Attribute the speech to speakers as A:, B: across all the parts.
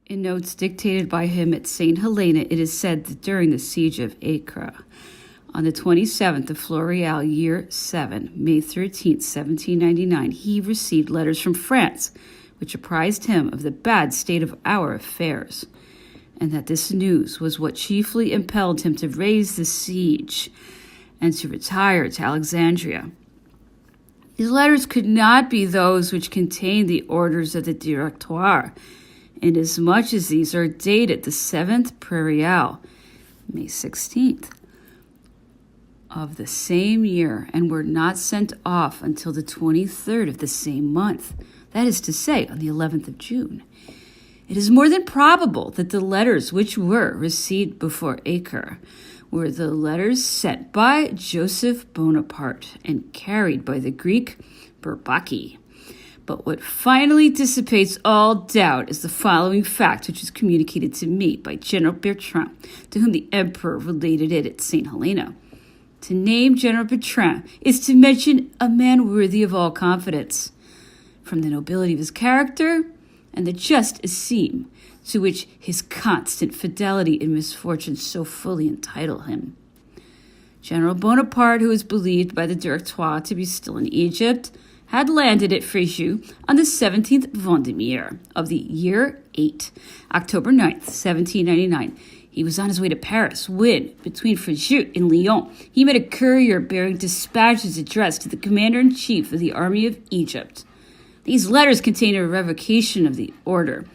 A: In notes dictated by him at St. Helena, it is said that during the siege of Acre, on the 27th of Floreal, year 7, May 13th, 1799, he received letters from France, which apprised him of the bad state of our affairs, and that this news was what chiefly impelled him to raise the siege and to retire to Alexandria. These letters could not be those which contained the orders of the Directoire, inasmuch as these are dated the 7th Prairial, May 16th, of the same year, and were not sent off until the 23rd of the same month, that is to say, on the 11th of June. It is more than probable that the letters which were received before Acre were the letters sent by Joseph Bonaparte and carried by the Greek Bourbaki. But what finally dissipates all doubt is the following fact, which was communicated to me by General Bertrand, to whom the Emperor related it at St. Helena. To name General Bertrand is to mention a man worthy of all confidence, from the nobility of his character and the just esteem to which his constant fidelity in misfortune so fully entitle him. General Bonaparte, who is believed by the Directoire to be still in Egypt, had landed at Fréjus on the 17th Vendémiaire of the year 8, October 9th, 1799. He was on his way to Paris when, between Fréjus and Lyon, he met a courier bearing dispatches addressed to the commander-in-chief of the army of Egypt. These letters contained a revocation of the order,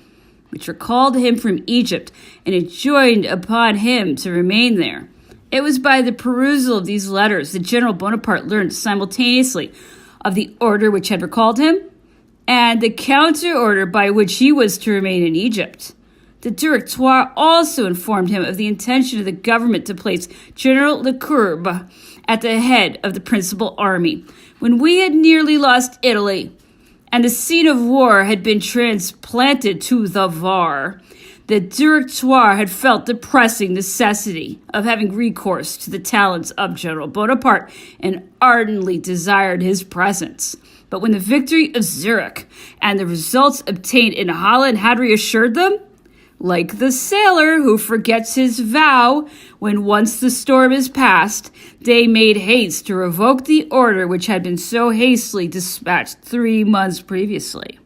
A: which recalled him from Egypt and enjoined upon him to remain there. It was by the perusal of these letters that General Bonaparte learned simultaneously of the order which had recalled him and the counter-order by which he was to remain in Egypt. The Directoire also informed him of the intention of the government to place General Lecourbe at the head of the principal army. When we had nearly lost Italy, and the scene of war had been transplanted to the Var, the Directoire had felt the pressing necessity of having recourse to the talents of General Bonaparte and ardently desired his presence. But when the victory of Zurich and the results obtained in Holland had reassured them, like the sailor who forgets his vow when once the storm is past, they made haste to revoke the order which had been so hastily dispatched 3 months previously.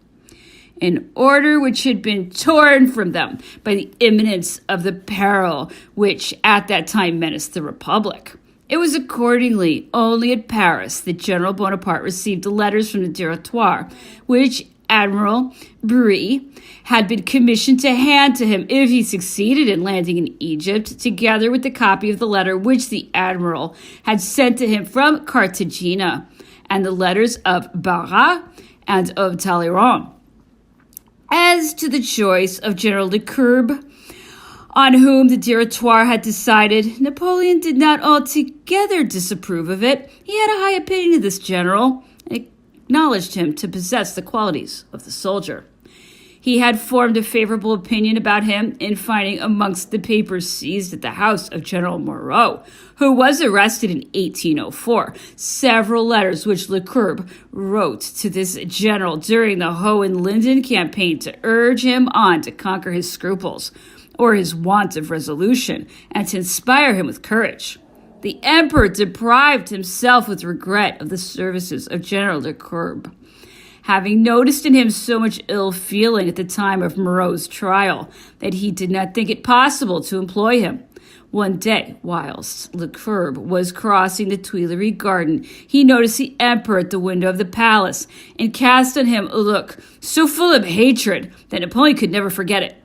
A: An order which had been torn from them by the imminence of the peril which at that time menaced the Republic. It was accordingly only at Paris that General Bonaparte received the letters from the Directoire, which Admiral Brie had been commissioned to hand to him if he succeeded in landing in Egypt, together with the copy of the letter which the admiral had sent to him from Cartagena, and the letters of Barras and of Talleyrand. As to the choice of General Lecourbe, on whom the Directoire had decided, Napoleon did not altogether disapprove of it. He had a high opinion of this general, and acknowledged him to possess the qualities of the soldier. He had formed a favorable opinion about him in finding amongst the papers seized at the house of General Moreau, who was arrested in 1804, several letters which Lecourbe wrote to this general during the Hohenlinden campaign to urge him on to conquer his scruples or his want of resolution and to inspire him with courage. The emperor deprived himself with regret of the services of General Lecourbe, having noticed in him so much ill feeling at the time of Moreau's trial that he did not think it possible to employ him. One day, whilst Lecourbe was crossing the Tuileries garden, he noticed the emperor at the window of the palace and cast on him a look so full of hatred that Napoleon could never forget it.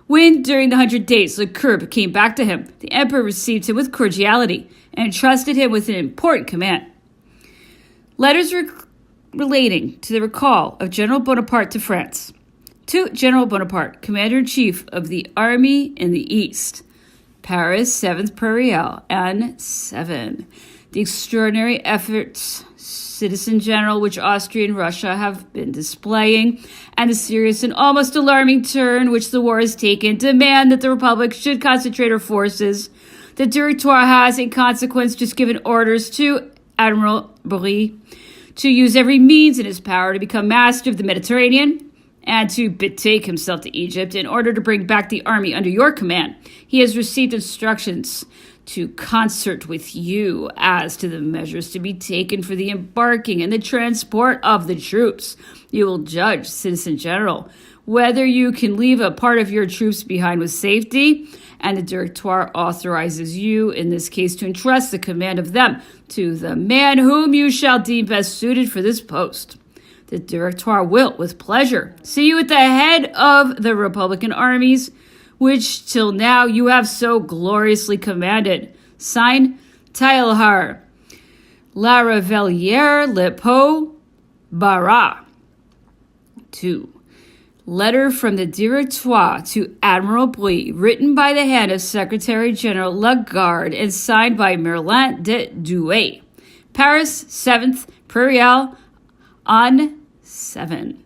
A: When, during the 100 days, Lecourbe came back to him, the emperor received him with cordiality and entrusted him with an important command. Letters relating to the recall of General Bonaparte to France. To General Bonaparte, Commander-in-Chief of the Army in the East. Paris, 7th Prairial, N. 7. The extraordinary efforts, Citizen General, which Austria and Russia have been displaying, and the serious and almost alarming turn which the war has taken, demand that the Republic should concentrate her forces. The Directoire has, in consequence, just given orders to Admiral Brie to use every means in his power to become master of the Mediterranean and to betake himself to Egypt in order to bring back the army under your command. He has received instructions to concert with you as to the measures to be taken for the embarking and the transport of the troops. You will judge, Citizen General, whether you can leave a part of your troops behind with safety, and the Directoire authorizes you, in this case, to entrust the command of them to the man whom you shall deem best suited for this post. The Directoire will, with pleasure, see you at the head of the Republican armies, which till now you have so gloriously commanded. Signed, Teilhard, La Revelliere, Le Pot, Barras. 2. Letter from the Directoire to Admiral Brie, written by the hand of Secretary General Lagarde and signed by Merlin de Douai. Paris, 7th, Prairial, on 7.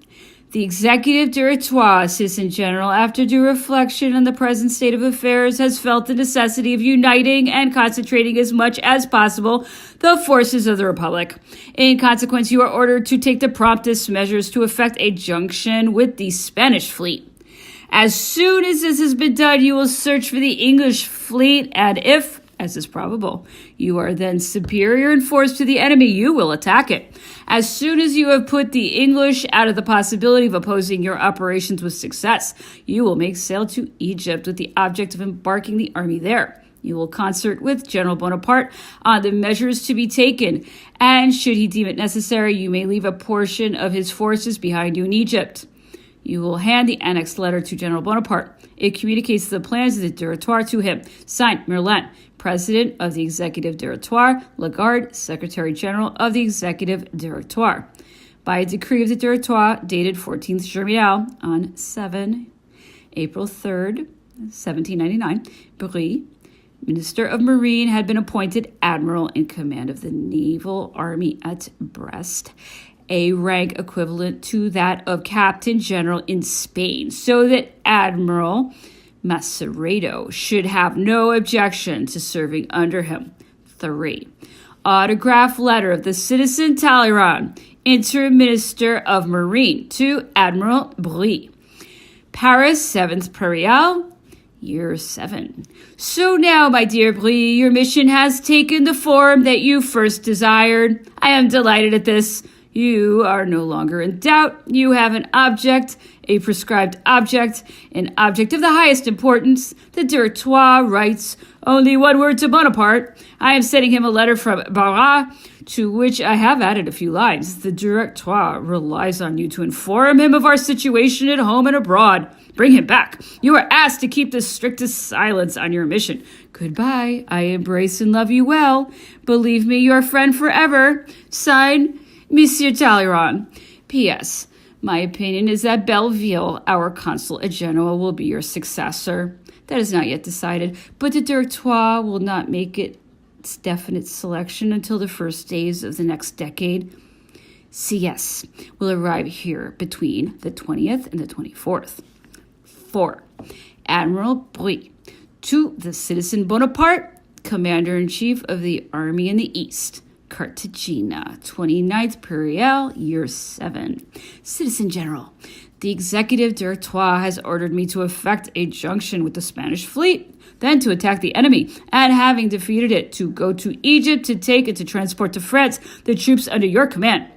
A: The Executive Directoire, Citizen General, after due reflection on the present state of affairs, has felt the necessity of uniting and concentrating as much as possible the forces of the Republic. In consequence, you are ordered to take the promptest measures to effect a junction with the Spanish fleet. As soon as this has been done, you will search for the English fleet, and if, as is probable, you are then superior in force to the enemy, you will attack it. As soon as you have put the English out of the possibility of opposing your operations with success, you will make sail to Egypt with the object of embarking the army there. You will concert with General Bonaparte on the measures to be taken, and should he deem it necessary, you may leave a portion of his forces behind you in Egypt. You will hand the annexed letter to General Bonaparte. It communicates the plans of the Directoire to him. Signed, Merlin, President of the Executive Directoire, Lagarde, Secretary General of the Executive Directoire. By a decree of the Directoire, dated 14th Germinal on 7 April 3rd, 1799, Brie, Minister of Marine, had been appointed Admiral in command of the Naval Army at Brest, a rank equivalent to that of Captain General in Spain, so that Admiral Maceredo should have no objection to serving under him. 3. Autograph letter of the Citizen Talleyrand, Interim Minister of Marine, to Admiral Brie. Paris, 7th Prairial, Year 7. So now, my dear Brie, your mission has taken the form that you first desired. I am delighted at this. You are no longer in doubt. You have an object, a prescribed object, an object of the highest importance. The Directoire writes only one word to Bonaparte. I am sending him a letter from Barras, to which I have added a few lines. The Directoire relies on you to inform him of our situation at home and abroad. Bring him back. You are asked to keep the strictest silence on your mission. Goodbye. I embrace and love you well. Believe me, your friend forever. Signed, Monsieur Talleyrand. P.S. My opinion is that Belleville, our consul at Genoa, will be your successor. That is not yet decided, but the Directoire will not make its definite selection until the first days of the next decade. CS will arrive here between the 20th and the 24th. 4. Admiral Brie, to the Citizen Bonaparte, Commander-in-Chief of the Army in the East. Cartagena, 29th Prairial, Year 7. Citizen General, the Executive Directoire has ordered me to effect a junction with the Spanish fleet, then to attack the enemy, and having defeated it, to go to Egypt to take and to transport to France the troops under your command.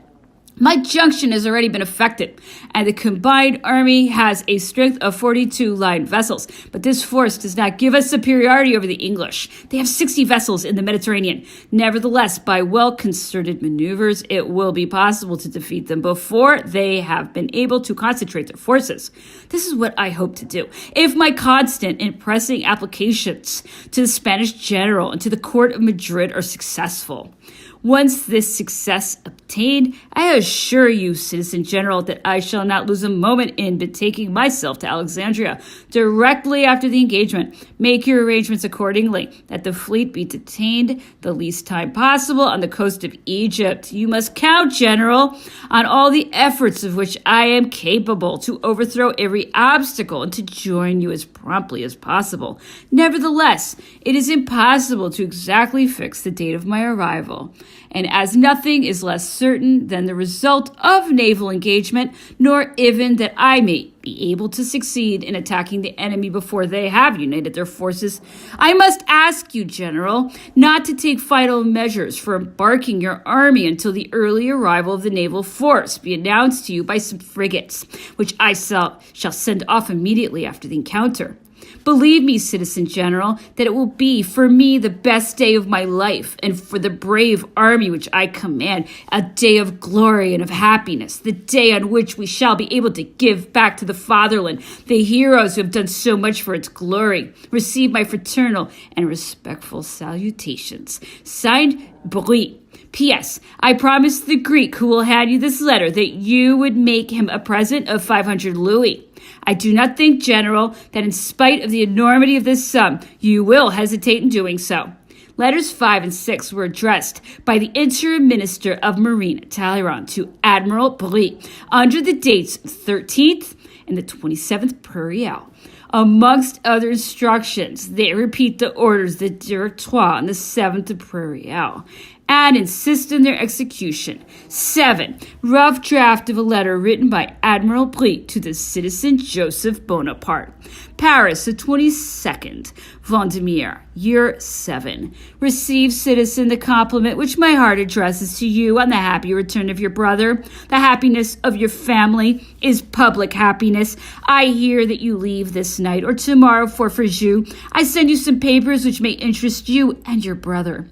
A: My junction has already been effected, and the combined army has a strength of 42 line vessels. But this force does not give us superiority over the English. They have 60 vessels in the Mediterranean. Nevertheless, by well-concerted maneuvers, it will be possible to defeat them before they have been able to concentrate their forces. This is what I hope to do. If my constant and pressing applications to the Spanish general and to the court of Madrid are successful, once this success obtained, I assure you, Citizen General, that I shall not lose a moment in betaking myself to Alexandria directly after the engagement. Make your arrangements accordingly, that the fleet be detained the least time possible on the coast of Egypt. You must count, General, on all the efforts of which I am capable to overthrow every obstacle and to join you as promptly as possible. Nevertheless, it is impossible to exactly fix the date of my arrival. And as nothing is less certain than the result of naval engagement, nor even that I may be able to succeed in attacking the enemy before they have united their forces, I must ask you, General, not to take final measures for embarking your army until the early arrival of the naval force be announced to you by some frigates, which I shall send off immediately after the encounter. Believe me, Citizen General, that it will be for me the best day of my life, and for the brave army which I command, a day of glory and of happiness, the day on which we shall be able to give back to the fatherland the heroes who have done so much for its glory. Receive my fraternal and respectful salutations. Signed, Bruit. P.S. I promised the Greek who will hand you this letter that you would make him a present of 500 louis. I do not think, General, that in spite of the enormity of this sum, you will hesitate in doing so. Letters 5 and 6 were addressed by the interim minister of Marine, Talleyrand, to Admiral Bruit, under the dates 13th and the 27th per real. Amongst other instructions, they repeat the orders of the Directoire on the 7th of per real, and insist on their execution. 7. Rough draft of a letter written by Admiral Bruit to the citizen Joseph Bonaparte. Paris, the 22nd. Vendemiaire, year 7. Receive, citizen, the compliment which my heart addresses to you on the happy return of your brother. The happiness of your family is public happiness. I hear that you leave this night or tomorrow for Fréjus. I send you some papers which may interest you and your brother.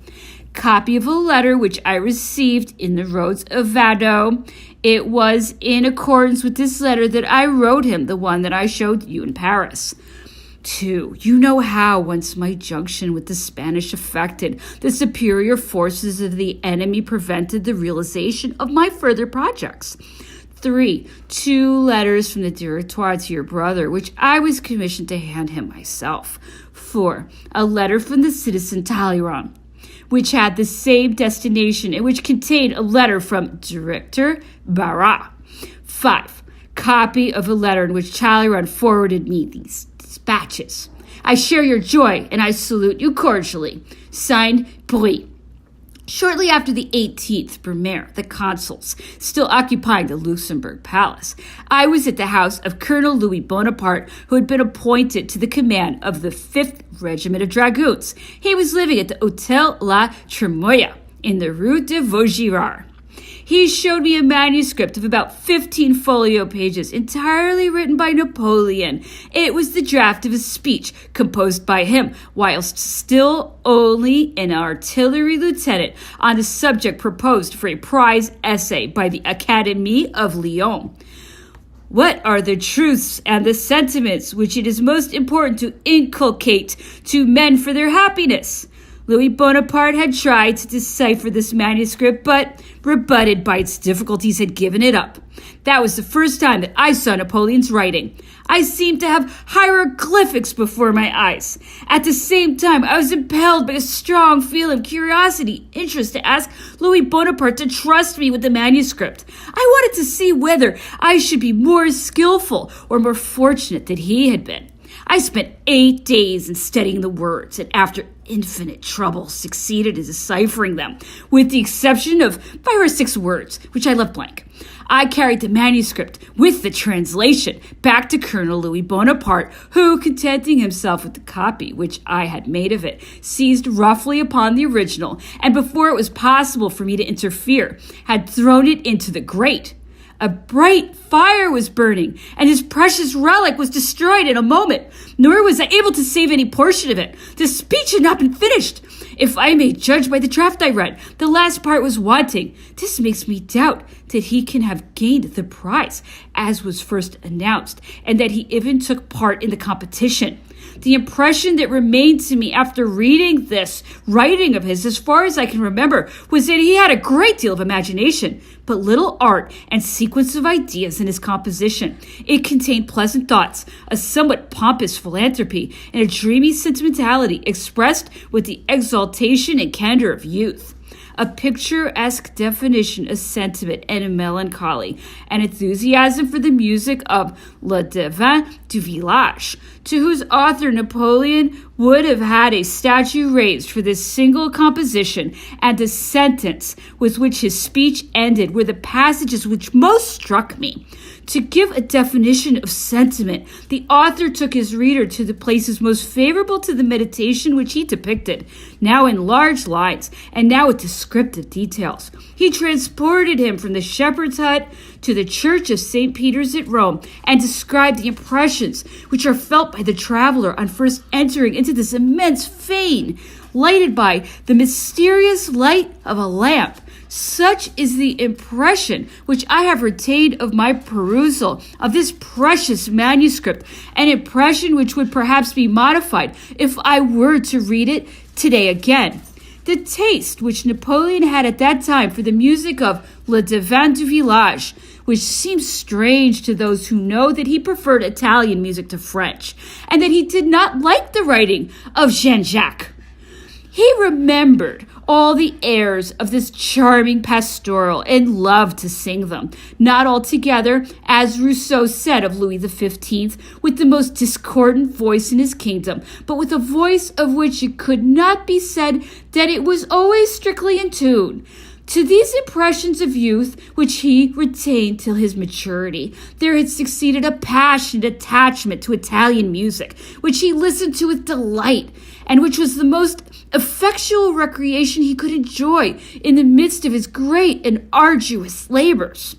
A: Copy of a letter which I received in the roads of Vado. It was in accordance with this letter that I wrote him, the one that I showed you in Paris. 2. You know how, once my junction with the Spanish effected, the superior forces of the enemy prevented the realization of my further projects. 3. 2 letters from the Directoire to your brother, which I was commissioned to hand him myself. 4. A letter from the citizen Talleyrand, which had the same destination and which contained a letter from Director Barras. 5. Copy of a letter in which Talleyrand forwarded me these dispatches. I share your joy and I salute you cordially. Signed, Bruit. Shortly after the 18th, Brumaire, the consuls, still occupying the Luxembourg Palace, I was at the house of Colonel Louis Bonaparte, who had been appointed to the command of the 5th Regiment of Dragoons. He was living at the Hôtel La Tremoille in the Rue de Vaugirard. He showed me a manuscript of about 15 folio pages, entirely written by Napoleon. It was the draft of a speech composed by him, whilst still only an artillery lieutenant, on the subject proposed for a prize essay by the Académie of Lyon. What are the truths and the sentiments which it is most important to inculcate to men for their happiness? Louis Bonaparte had tried to decipher this manuscript, but, rebutted by its difficulties, had given it up. That was the first time that I saw Napoleon's writing. I seemed to have hieroglyphics before my eyes. At the same time, I was impelled by a strong feeling of curiosity, interest to ask Louis Bonaparte to trust me with the manuscript. I wanted to see whether I should be more skillful or more fortunate than he had been. I spent 8 days in studying the words, and after infinite trouble succeeded in deciphering them, with the exception of 5 or 6 words, which I left blank. I carried the manuscript with the translation back to Colonel Louis Bonaparte, who, contenting himself with the copy which I had made of it, seized roughly upon the original, and before it was possible for me to interfere, had thrown it into the grate. A bright fire was burning, and his precious relic was destroyed in a moment, nor was I able to save any portion of it. The speech had not been finished. If I may judge by the draft I read, the last part was wanting. This makes me doubt that he can have gained the prize, as was first announced, and that he even took part in the competition. The impression that remained to me after reading this writing of his, as far as I can remember, was that he had a great deal of imagination, but little art and sequence of ideas in his composition. It contained pleasant thoughts, a somewhat pompous philanthropy, and a dreamy sentimentality expressed with the exaltation and candor of youth. A picturesque definition of sentiment and melancholy, an enthusiasm for the music of Le Devin du Village, to whose author Napoleon would have had a statue raised for this single composition, and the sentence with which his speech ended were the passages which most struck me. To give a definition of sentiment, the author took his reader to the places most favorable to the meditation which he depicted, now in large lines, and now with descriptive details. He transported him from the shepherd's hut to the church of St. Peter's at Rome, and described the impressions which are felt by the traveler on first entering into this immense fane, lighted by the mysterious light of a lamp. Such is the impression which I have retained of my perusal of this precious manuscript, an impression which would perhaps be modified if I were to read it today again. The taste which Napoleon had at that time for the music of Le Devant du Village, which seems strange to those who know that he preferred Italian music to French, and that he did not like the writing of Jean-Jacques. He remembered all the airs of this charming pastoral and loved to sing them, not altogether, as Rousseau said of Louis XV, with the most discordant voice in his kingdom, but with a voice of which it could not be said that it was always strictly in tune. To these impressions of youth, which he retained till his maturity, there had succeeded a passionate attachment to Italian music, which he listened to with delight, and which was the most effectual recreation he could enjoy in the midst of his great and arduous labors.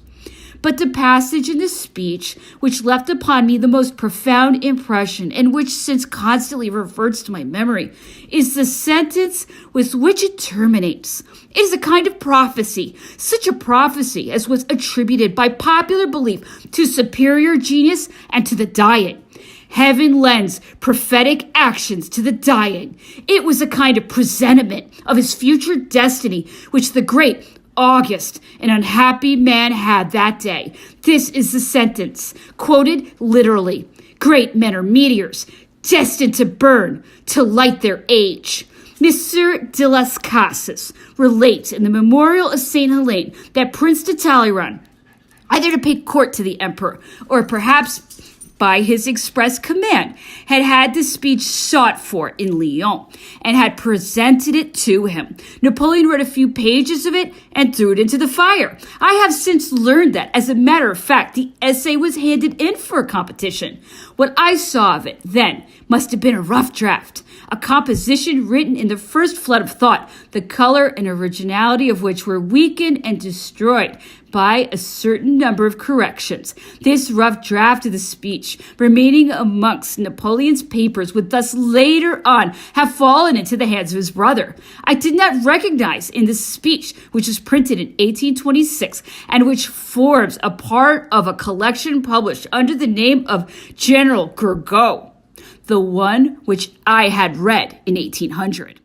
A: But the passage in the speech which left upon me the most profound impression, and which since constantly reverts to my memory, is the sentence with which it terminates. It is a kind of prophecy, such a prophecy as was attributed by popular belief to superior genius and to the dying. Heaven lends prophetic actions to the dying. It was a kind of presentiment of his future destiny, which the great August, an unhappy man, had that day. This is the sentence, quoted literally. Great men are meteors, destined to burn, to light their age. Monsieur de las Casas relates in the Memorial of St. Helene that Prince de Talleyrand, either to pay court to the emperor, or perhaps by his express command, had had the speech sought for in Lyon, and had presented it to him. Napoleon read a few pages of it and threw it into the fire. I have since learned that, as a matter of fact, the essay was handed in for a competition. What I saw of it then must have been a rough draft, a composition written in the first flood of thought, the color and originality of which were weakened and destroyed by a certain number of corrections. This rough draft of the speech, remaining amongst Napoleon's papers, would thus later on have fallen into the hands of his brother. I did not recognize in this speech, which was printed in 1826, and which forms a part of a collection published under the name of General Gourgaud, the one which I had read in 1800.